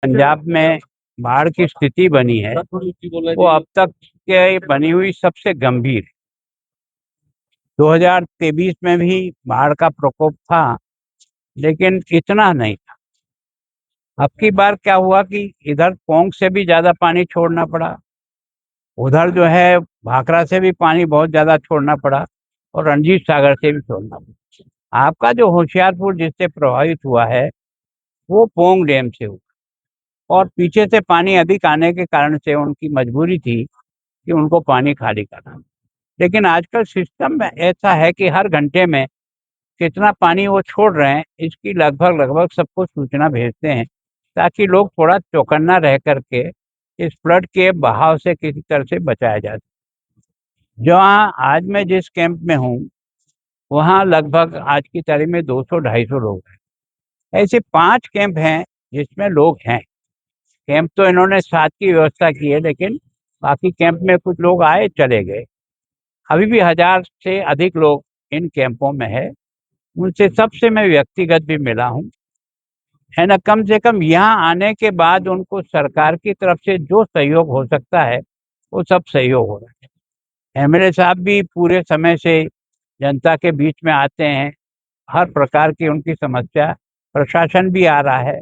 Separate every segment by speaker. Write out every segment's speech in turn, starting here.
Speaker 1: पंजाब में बाढ़ की स्थिति बनी है वो अब तक के बनी हुई सबसे गंभीर। 2023 में भी बाढ़ का प्रकोप था, लेकिन इतना नहीं था। अब की बार क्या हुआ कि इधर पोंग से भी ज्यादा पानी छोड़ना पड़ा, उधर जो है भाखड़ा से भी पानी बहुत ज्यादा छोड़ना पड़ा और रणजीत सागर से भी छोड़ना पड़ा। आपका जो होशियारपुर जिससे प्रभावित हुआ है वो पोंग डैम से हुआ, और पीछे से पानी अधिक आने के कारण से उनकी मजबूरी थी कि उनको पानी खाली करना। लेकिन आजकल सिस्टम में ऐसा है कि हर घंटे में कितना पानी वो छोड़ रहे हैं इसकी लगभग लगभग सबको सूचना भेजते हैं, ताकि लोग थोड़ा चौकन्ना रह करके इस फ्लड के बहाव से किसी तरह से बचाया जा सके। जहाँ आज मैं जिस कैंप में हूँ वहाँ लगभग आज की तारीख में 200-250 लोग हैं। ऐसे 5 कैंप हैं जिसमें लोग हैं। कैंप तो इन्होंने 7 की व्यवस्था की है, लेकिन बाकी कैंप में कुछ लोग आए चले गए। अभी भी 1000 से अधिक लोग इन कैंपों में है। उनसे सबसे मैं व्यक्तिगत भी मिला हूँ, है ना। कम से कम यहाँ आने के बाद उनको सरकार की तरफ से जो सहयोग हो सकता है वो सब सहयोग हो रहा है। एमएलए साहब भी पूरे समय से जनता के बीच में आते हैं, हर प्रकार की उनकी समस्या। प्रशासन भी आ रहा है।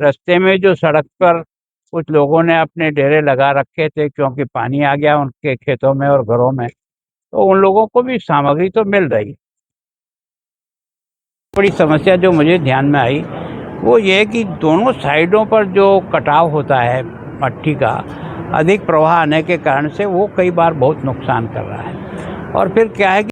Speaker 1: रास्ते में जो सड़क पर कुछ लोगों ने अपने डेरे लगा रखे थे क्योंकि पानी आ गया उनके खेतों में और घरों में, तो उन लोगों को भी सामग्री तो मिल रही है। बड़ी समस्या जो मुझे ध्यान में आई वो ये है कि दोनों साइडों पर जो कटाव होता है मट्टी का, अधिक प्रवाह आने के कारण से वो कई बार बहुत नुकसान कर रहा है। और फिर क्या है कि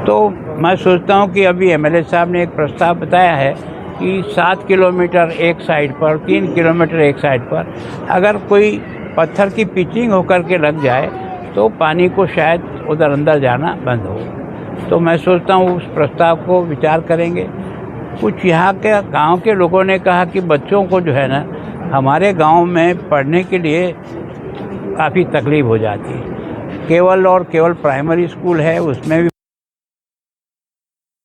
Speaker 1: तो मैं सोचता हूँ कि अभी एमएलए साहब ने एक प्रस्ताव बताया है कि 7 किलोमीटर एक साइड पर, 3 किलोमीटर एक साइड पर अगर कोई पत्थर की पिचिंग होकर के लग जाए तो पानी को शायद उधर अंदर जाना बंद हो। तो मैं सोचता हूँ उस प्रस्ताव को विचार करेंगे। कुछ यहाँ के गांव के लोगों ने कहा कि बच्चों को जो है ना, हमारे गांव में पढ़ने के लिए काफ़ी तकलीफ हो जाती है। केवल और केवल प्राइमरी स्कूल है, उसमें भी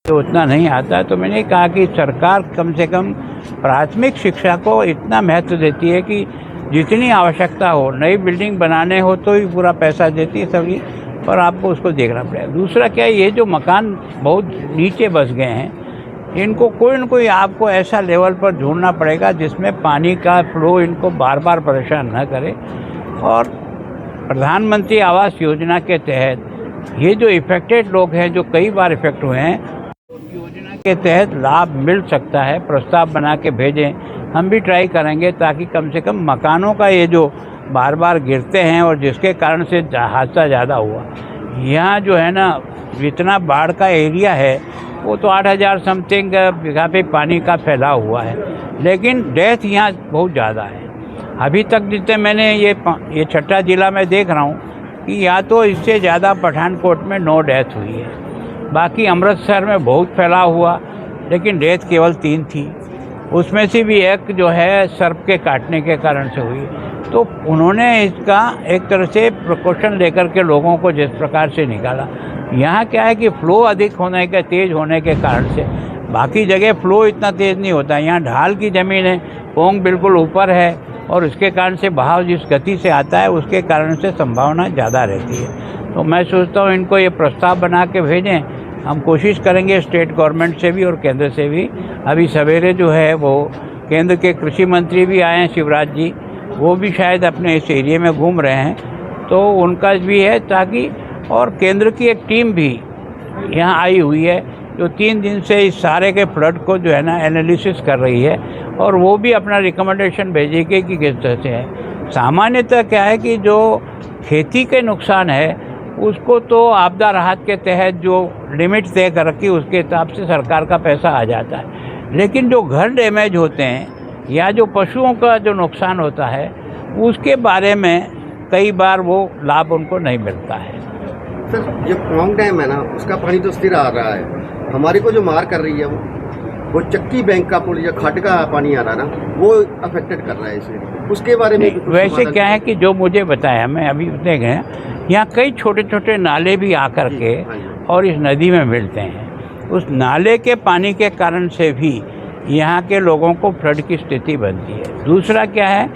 Speaker 1: तो उतना नहीं आता है। तो मैंने कहा कि सरकार कम से कम प्राथमिक शिक्षा को इतना महत्व देती है कि जितनी आवश्यकता हो, नई बिल्डिंग बनाने हो तो ही पूरा पैसा देती है सभी, पर आपको उसको देखना पड़ेगा। दूसरा क्या है, ये जो मकान बहुत नीचे बस गए हैं, इनको कोई न कोई आपको ऐसा लेवल पर ढूंढना पड़ेगा जिसमें पानी का फ्लो इनको बार बार परेशान न करे। और प्रधानमंत्री आवास योजना के तहत ये जो इफेक्टेड लोग हैं, जो कई बार इफेक्ट हुए हैं, योजना के तहत लाभ मिल सकता है। प्रस्ताव बना के भेजें, हम भी ट्राई करेंगे ताकि कम से कम मकानों का ये जो बार बार गिरते हैं और जिसके कारण से हादसा ज़्यादा हुआ, यहाँ जो है ना जितना बाढ़ का एरिया है वो तो 8000 समथिंग बीघा पे पानी का फैला हुआ है, लेकिन डेथ यहाँ बहुत ज़्यादा है। अभी तक जितने मैंने ये छठा जिला में देख रहा हूँ कि या तो इससे ज़्यादा पठानकोट में 9 डेथ हुई है। बाकी अमृतसर में बहुत फैला हुआ, लेकिन डेथ केवल 3 थी। उसमें से भी एक जो है सर्प के काटने के कारण से हुई। तो उन्होंने इसका एक तरह से प्रिकॉशन लेकर के लोगों को जिस प्रकार से निकाला। यहाँ क्या है कि फ्लो अधिक होने के, तेज़ होने के कारण से, बाकी जगह फ्लो इतना तेज़ नहीं होता। यहाँ ढाल की ज़मीन है, पोंग बिल्कुल ऊपर है, और उसके कारण से बहाव जिस गति से आता है उसके कारण से संभावना ज़्यादा रहती है। तो मैं सोचता हूँ इनको ये प्रस्ताव बना के भेजें। हम कोशिश करेंगे स्टेट गवर्नमेंट से भी और केंद्र से भी। अभी सवेरे जो है वो केंद्र के कृषि मंत्री भी आए हैं, शिवराज जी, वो भी शायद अपने इस एरिया में घूम रहे हैं, तो उनका भी है ताकि, और केंद्र की एक टीम भी यहाँ आई हुई है जो 3 दिन से इस सारे के फ्लड को जो है ना एनालिसिस कर रही है, और वो भी अपना रिकमेंडेशन भेजेगी कि किस तरह से है। सामान्यतः क्या है कि जो खेती के नुकसान है उसको तो आपदा राहत के तहत जो लिमिट तय कर रखी उसके हिसाब से सरकार का पैसा आ जाता है, लेकिन जो घर डैमेज होते हैं या जो पशुओं का जो नुकसान होता है उसके बारे में कई बार वो लाभ उनको नहीं मिलता है।
Speaker 2: सर, जो पोंग डैम है ना उसका पानी तो स्थिर आ रहा है, हमारे को जो मार कर रही है वो चक्की बैंक का पुल या खड्ड का पानी आ रहा है ना, वो अफेक्टेड कर रहा है इसे, उसके बारे में
Speaker 1: वैसे क्या है कि जो मुझे बताया, मैं अभी देख रहे हैं यहाँ कई छोटे छोटे नाले भी आकर के और इस नदी में मिलते हैं। उस नाले के पानी के कारण से भी यहाँ के लोगों को फ्लड की स्थिति बनती है। दूसरा क्या है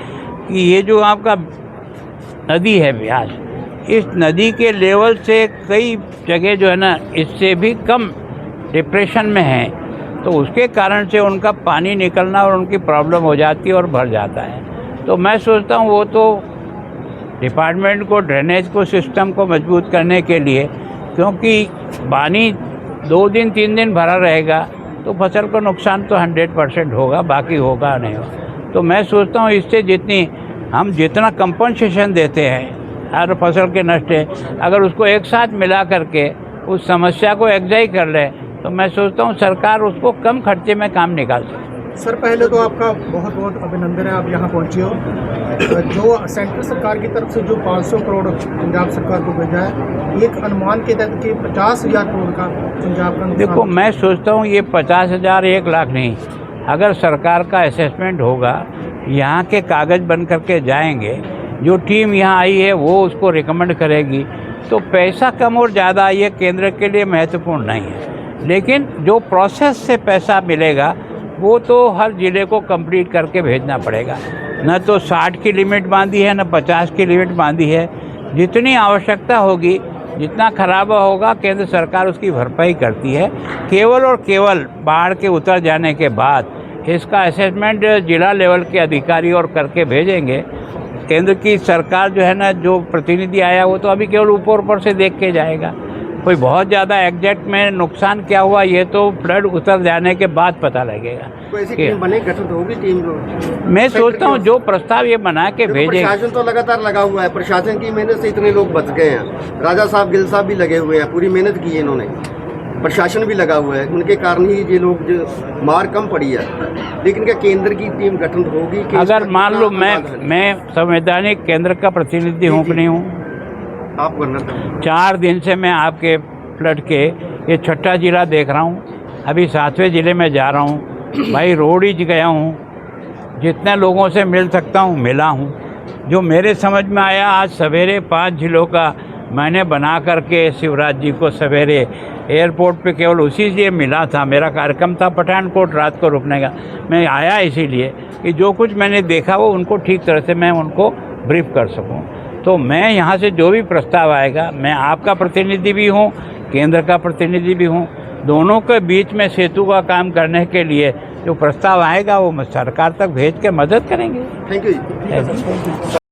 Speaker 1: कि ये जो आपका नदी है ब्यास, इस नदी के लेवल से कई जगह जो है ना इससे भी कम डिप्रेशन में है, तो उसके कारण से उनका पानी निकलना और उनकी प्रॉब्लम हो जाती है और भर जाता है। तो मैं सोचता हूँ वो तो डिपार्टमेंट को ड्रेनेज को सिस्टम को मजबूत करने के लिए, क्योंकि पानी 2 दिन 3 दिन भरा रहेगा तो फसल को नुकसान तो 100% होगा, बाकी होगा नहीं होगा। तो मैं सोचता हूँ इससे जितना कंपनसेशन देते हैं हर फसल के नष्ट है, अगर उसको एक साथ मिला करके उस समस्या को एग्जाई कर ले तो मैं सोचता हूँ सरकार उसको कम खर्चे में काम निकाल सकती है।
Speaker 3: सर, पहले तो आपका बहुत बहुत अभिनंदन है, आप यहाँ पहुँचे हो। जो सेंट्रल सरकार की तरफ से जो 500 करोड़ पंजाब सरकार को भेजा है, एक अनुमान के तहत कि 50,000 करोड़ का पंजाब का।
Speaker 1: देखो, मैं सोचता हूँ ये 50,000 1 लाख नहीं, अगर सरकार का असेसमेंट होगा, यहाँ के कागज़ बन करके जाएंगे, जो टीम यहाँ आई है वो उसको रिकमेंड करेगी, तो पैसा कम और ज़्यादा ये केंद्र के लिए महत्वपूर्ण नहीं है। लेकिन जो प्रोसेस से पैसा मिलेगा वो तो हर ज़िले को कंप्लीट करके भेजना पड़ेगा। न तो 60 की लिमिट बांधी है, न 50 की लिमिट बांधी है। जितनी आवश्यकता होगी, जितना खराबा होगा, केंद्र सरकार उसकी भरपाई करती है। केवल और केवल बाढ़ के उतर जाने के बाद इसका असेसमेंट जिला लेवल के अधिकारी और करके भेजेंगे। केंद्र की सरकार जो है ना, जो प्रतिनिधि आया वो तो अभी केवल ऊपर से देख के जाएगा। कोई बहुत ज़्यादा एग्जैक्ट में नुकसान क्या हुआ ये तो फ्लड उतर जाने के बाद पता लगेगा।
Speaker 2: तो ऐसी टीम बने, गठित होगी टीम जो
Speaker 1: मैं सोचता हूँ जो प्रस्ताव ये बना के भेजेंगे।
Speaker 2: प्रशासन तो लगातार लगा हुआ है, प्रशासन की मेहनत से इतने लोग बच गए हैं। राजा साहब, गिल साहब भी लगे हुए हैं, पूरी मेहनत की है इन्होंने, प्रशासन भी लगा हुआ है, उनके कारण ही ये लोग जो मार कम पड़ी है। लेकिन क्या केंद्र की टीम गठन होगी?
Speaker 1: अगर मान लो मैं संवैधानिक केंद्र का प्रतिनिधि हूँ कि नहीं हूँ,
Speaker 2: आप गवर्नर
Speaker 1: 4 दिन से मैं आपके फ्लड के ये 6ठा जिला देख रहा हूँ, अभी 7वें ज़िले में जा रहा हूँ। भाई रोडीज गया हूँ, जितने लोगों से मिल सकता हूँ मिला हूँ। जो मेरे समझ में आया, आज सवेरे 5 जिलों का मैंने बना करके शिवराज जी को सवेरे एयरपोर्ट पे केवल उसी से मिला था। मेरा कार्यक्रम था पठानकोट रात को रुकने का, मैं आया इसीलिए कि जो कुछ मैंने देखा वो उनको ठीक तरह से मैं उनको ब्रीफ कर सकूं। तो मैं यहाँ से जो भी प्रस्ताव आएगा, मैं आपका प्रतिनिधि भी हूँ, केंद्र का प्रतिनिधि भी हूँ, दोनों के बीच में सेतु का काम करने के लिए जो प्रस्ताव आएगा वो सरकार तक भेज के मदद करेंगे।
Speaker 2: Thank you.